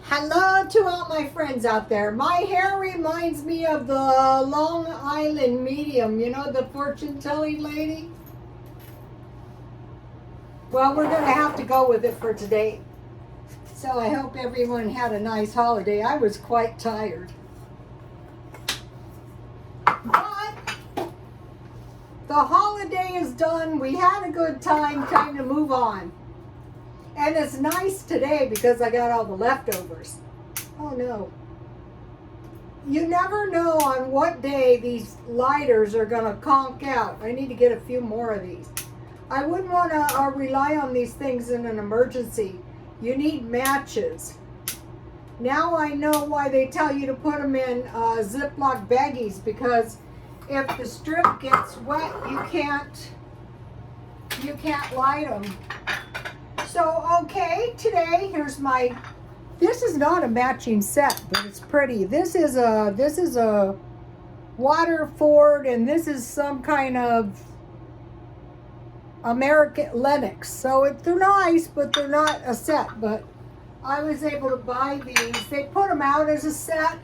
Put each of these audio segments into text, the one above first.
Hello to all my friends out there. My hair reminds me of the Long Island medium, you know, the fortune telling lady. Well, we're going to have to go with it for today. So I hope everyone had a nice holiday. I was quite tired. But the holiday is done. We had a good time. Time to move on. And it's nice today because I got all the leftovers. Oh no. You never know on what day these lighters are going to conk out. I need to get a few more of these. I wouldn't want to rely on these things in an emergency. You need matches. Now I know why they tell you to put them in Ziploc baggies, because if the strip gets wet, you can't light them. So, okay, today, here's my, this is not a matching set, but it's pretty. This is a Waterford, and this is some kind of American Lennox. So they're nice, but they're not a set. But I was able to buy these. They put them out as a set,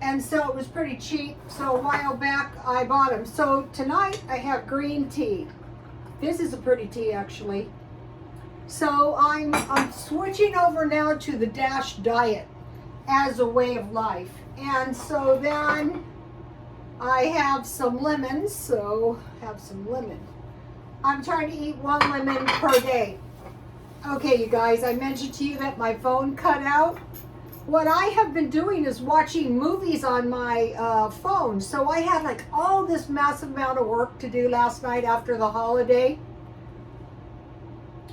and so it was pretty cheap. So a while back, I bought them. So tonight, I have green tea. This is a pretty tea, actually. So I'm switching over now to the DASH diet as a way of life. And so then I have some lemons, so have some lemon. I'm trying to eat 1 lemon per day. Okay, you guys, I mentioned to you that my phone cut out. What I have been doing is watching movies on my phone. So I had like all this massive amount of work to do last night after the holiday.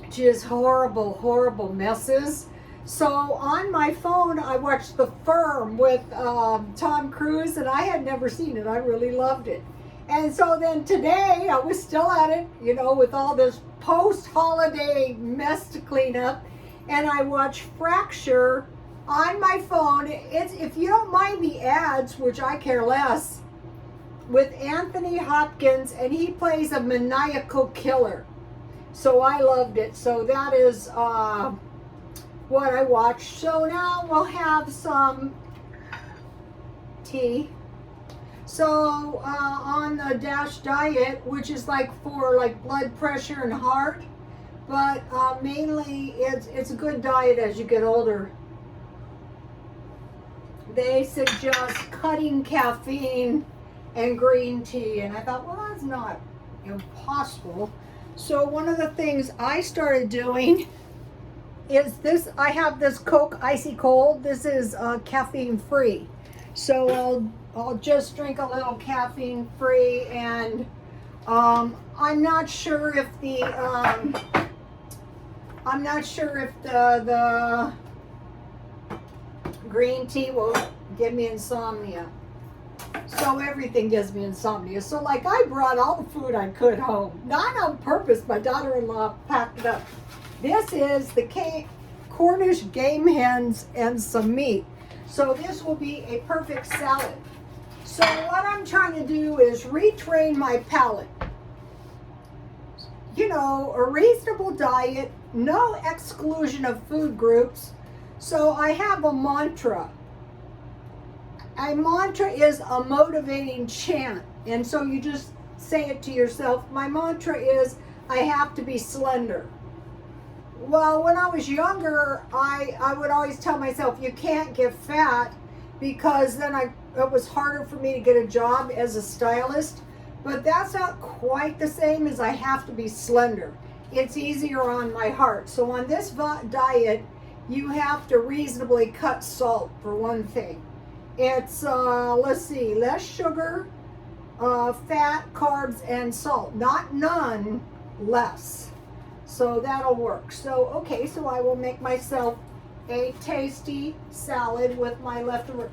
Just horrible messes. So on my phone, I watched The Firm with Tom Cruise, and I had never seen it. I really loved it. And so then today, I was still at it, you know, with all this post-holiday mess to clean up, and I watched Fracture on my phone. It's, if you don't mind the ads, which I care less, with Anthony Hopkins, and he plays a maniacal killer. So I loved it. So that is what I watched. So now we'll have some tea. So on the DASH diet, which is like for like blood pressure and heart, but mainly it's a good diet as you get older. They suggest cutting caffeine and green tea, and I thought, well, that's not impossible. So one of the things I started doing is this. I have this Coke Icy Cold. This is caffeine free. So I'll just drink a little caffeine free, and I'm not sure if the green tea will give me insomnia. So everything gives me insomnia. So like I brought all the food I could home. Not on purpose, my daughter-in-law packed it up. This is the Cornish game hens and some meat. So this will be a perfect salad. So what I'm trying to do is retrain my palate. You know, a reasonable diet, no exclusion of food groups. So I have a mantra. A mantra is a motivating chant, and so you just say it to yourself. My mantra is, I have to be slender. Well, when I was younger, I would always tell myself, you can't get fat, because then it was harder for me to get a job as a stylist. But that's not quite the same as I have to be slender. It's easier on my heart. So on this diet, you have to reasonably cut salt, for one thing. It's, let's see, less sugar, fat, carbs, and salt. Not none, less. So that'll work. So, okay, so I will make myself a tasty salad with my leftover.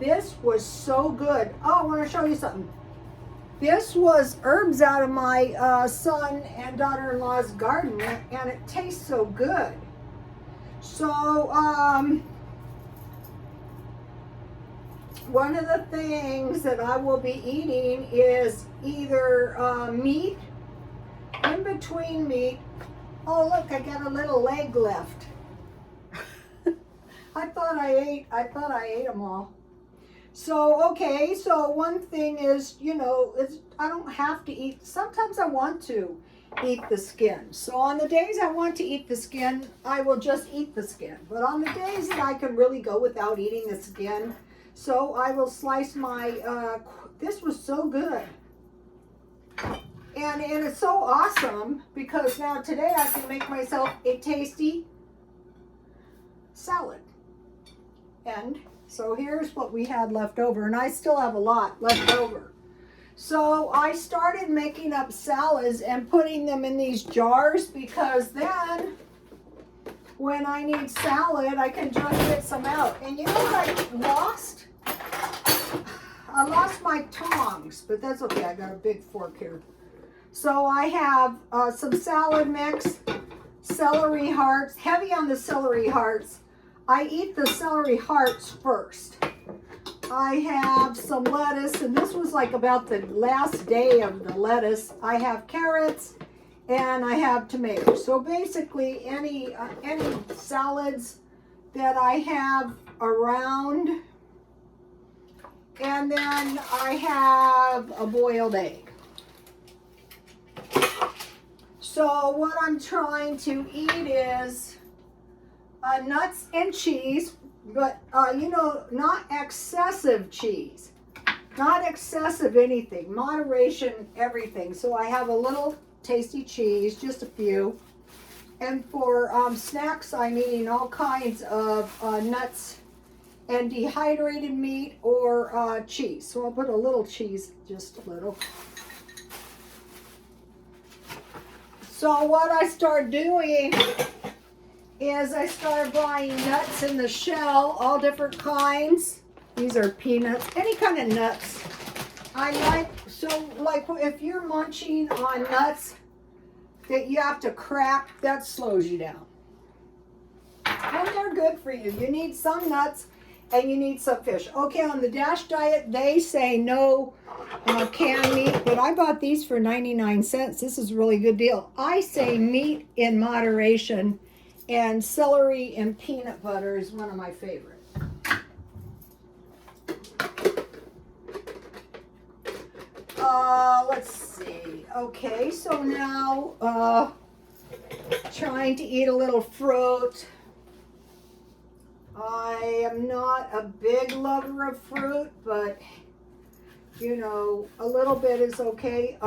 This was so good. Oh, I want to show you something. This was herbs out of my son and daughter-in-law's garden, and it tastes so good. So, one of the things that I will be eating is either meat, in between meat. Oh, look, I got a little leg left. I thought thought I ate them all. So, okay, so one thing is, you know, I don't have to eat, sometimes I want to eat the skin. So on the days I want to eat the skin, I will just eat the skin. But on the days that I can really go without eating the skin, so I will slice my, this was so good. And it's so awesome because now today I can make myself a tasty salad. And so here's what we had left over, and I still have a lot left over. So I started making up salads and putting them in these jars because then when I need salad, I can just get some out. And you know what I lost? I lost my tongs, but that's okay. I got a big fork here. So I have some salad mix, celery hearts, heavy on the celery hearts. I eat the celery hearts first. I have some lettuce, and this was like about the last day of the lettuce. I have carrots, and I have tomatoes. So basically any salads that I have around, and then I have a boiled egg. So what I'm trying to eat is nuts and cheese, but you know, not excessive cheese, not excessive anything, moderation everything. So I have a little tasty cheese, just a few. And for snacks, I'm eating all kinds of nuts and dehydrated meat or cheese. So I'll put a little cheese, just a little. So what I started doing is I started buying nuts in the shell, all different kinds. These are peanuts, any kind of nuts. I like, so like if you're munching on nuts that you have to crack, that slows you down. And they're good for you. You need some nuts and you need some fish. Okay, on the DASH diet, they say no canned meat, but I bought these for 99 cents. This is a really good deal. I say meat in moderation, and celery and peanut butter is one of my favorite. Let's see. Okay, so now trying to eat a little fruit. I am not a big lover of fruit, but you know, a little bit is okay.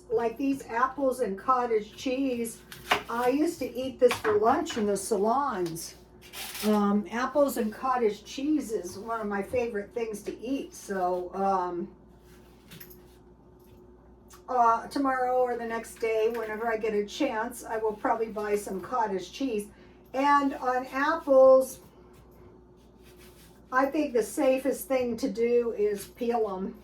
Like these apples and cottage cheese, I used to eat this for lunch in the salons. Apples and cottage cheese is one of my favorite things to eat. So tomorrow or the next day, whenever I get a chance, I will probably buy some cottage cheese. And on apples, I think the safest thing to do is peel them.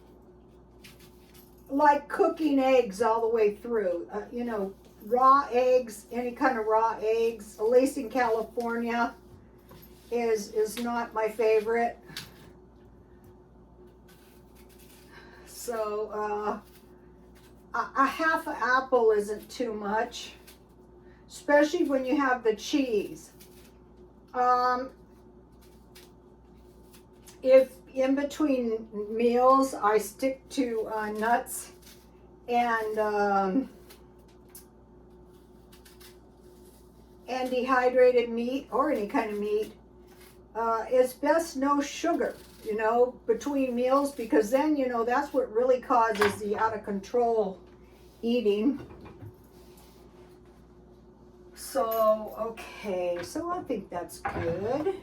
Like cooking eggs all the way through. You know, raw eggs, any kind of raw eggs, at least in California, is not my favorite. So a half an apple isn't too much, especially when you have the cheese. If in between meals I stick to nuts and dehydrated meat or any kind of meat, it's best no sugar, you know, between meals, because then, you know, that's what really causes the out of control eating. So, okay, so I think that's good.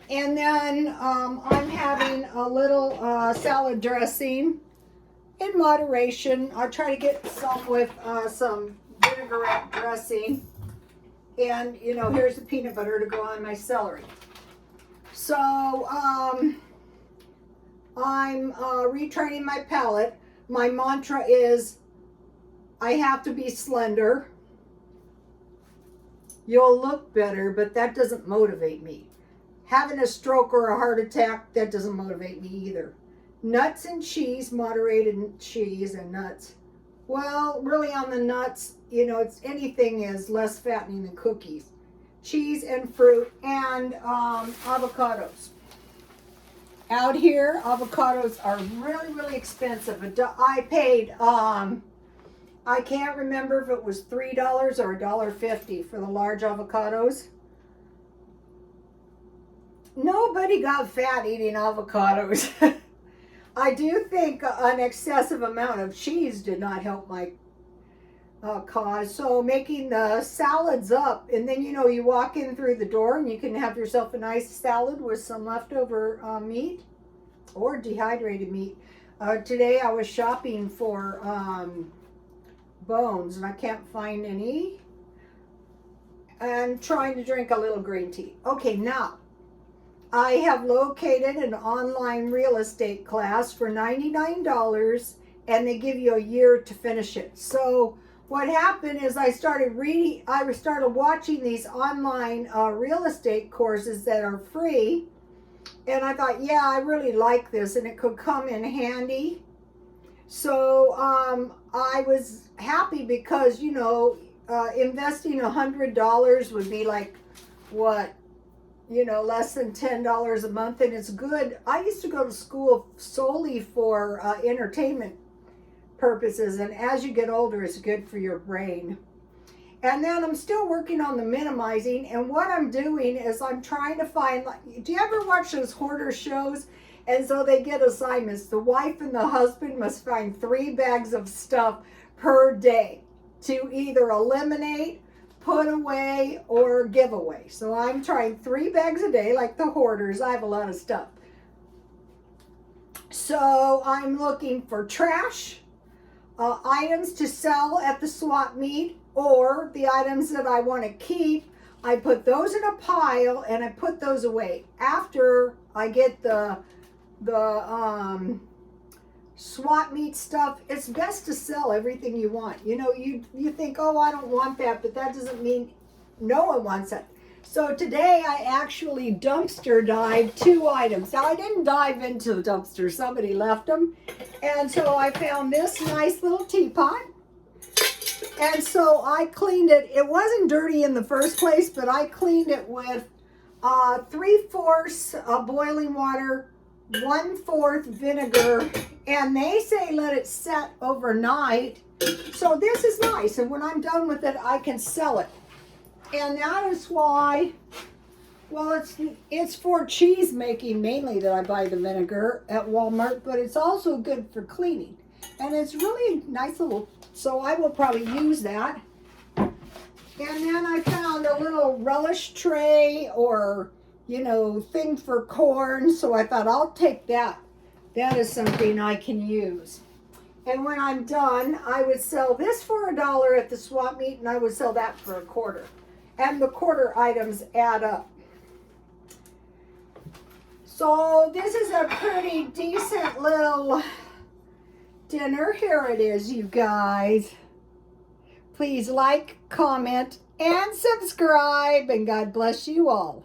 And then I'm having a little salad dressing in moderation. I try to get some with some vinaigrette dressing. And, you know, here's the peanut butter to go on my celery. So I'm retraining my palate. My mantra is, I have to be slender. You'll look better, but that doesn't motivate me. Having a stroke or a heart attack, that doesn't motivate me either. Nuts and cheese, moderated cheese and nuts. Well, really on the nuts, you know, it's anything is less fattening than cookies. cheese and fruit, and avocados. Out here, avocados are really, really expensive. I paid, I can't remember if it was $3 or $1.50 for the large avocados. Nobody got fat eating avocados. I do think an excessive amount of cheese did not help my cause. So making the salads up, and then you walk in through the door and you can have yourself a nice salad with some leftover meat or dehydrated meat. Today I was shopping for bones and I can't find any, and trying to drink a little green tea. Okay, now I have located an online real estate class for $99, and they give you a year to finish it. So what happened is I started watching these online real estate courses that are free, and I thought, yeah, I really like this and it could come in handy. So I was happy because, investing $100 would be like, what, less than $10 a month, and it's good. I used to go to school solely for entertainment purposes, and as you get older, it's good for your brain. And then I'm still working on the minimizing, and what I'm doing is I'm trying to find, do you ever watch those hoarder shows? And so they get assignments. The wife and the husband must find 3 bags of stuff per day to either eliminate, put away, or give away. So I'm trying 3 bags a day, like the hoarders. I have a lot of stuff. So I'm looking for trash, items to sell at the swap meet, or the items that I want to keep. I put those in a pile and I put those away. After I get the swap meet stuff, it's best to sell everything you want. You think, oh, I don't want that, but that doesn't mean no one wants it. So today I actually dumpster dived 2 items. Now I didn't dive into the dumpster, somebody left them. And so I found this nice little teapot. And so I cleaned it. It wasn't dirty in the first place, but I cleaned it with 3/4 boiling water, 1/4 vinegar, and they say let it set overnight. So this is nice, and when I'm done with it, I can sell it. And that is why, well, it's for cheese making mainly that I buy the vinegar at Walmart, but it's also good for cleaning. And it's really nice little, so I will probably use that. And then I found a little relish tray or, thing for corn. So I thought I'll take that. That is something I can use. And when I'm done, I would sell this for $1 at the swap meet, and I would sell that for $1. And the quarter items add up. So this is a pretty decent little dinner. Here it is, you guys. Please like, comment, and subscribe, and God bless you all.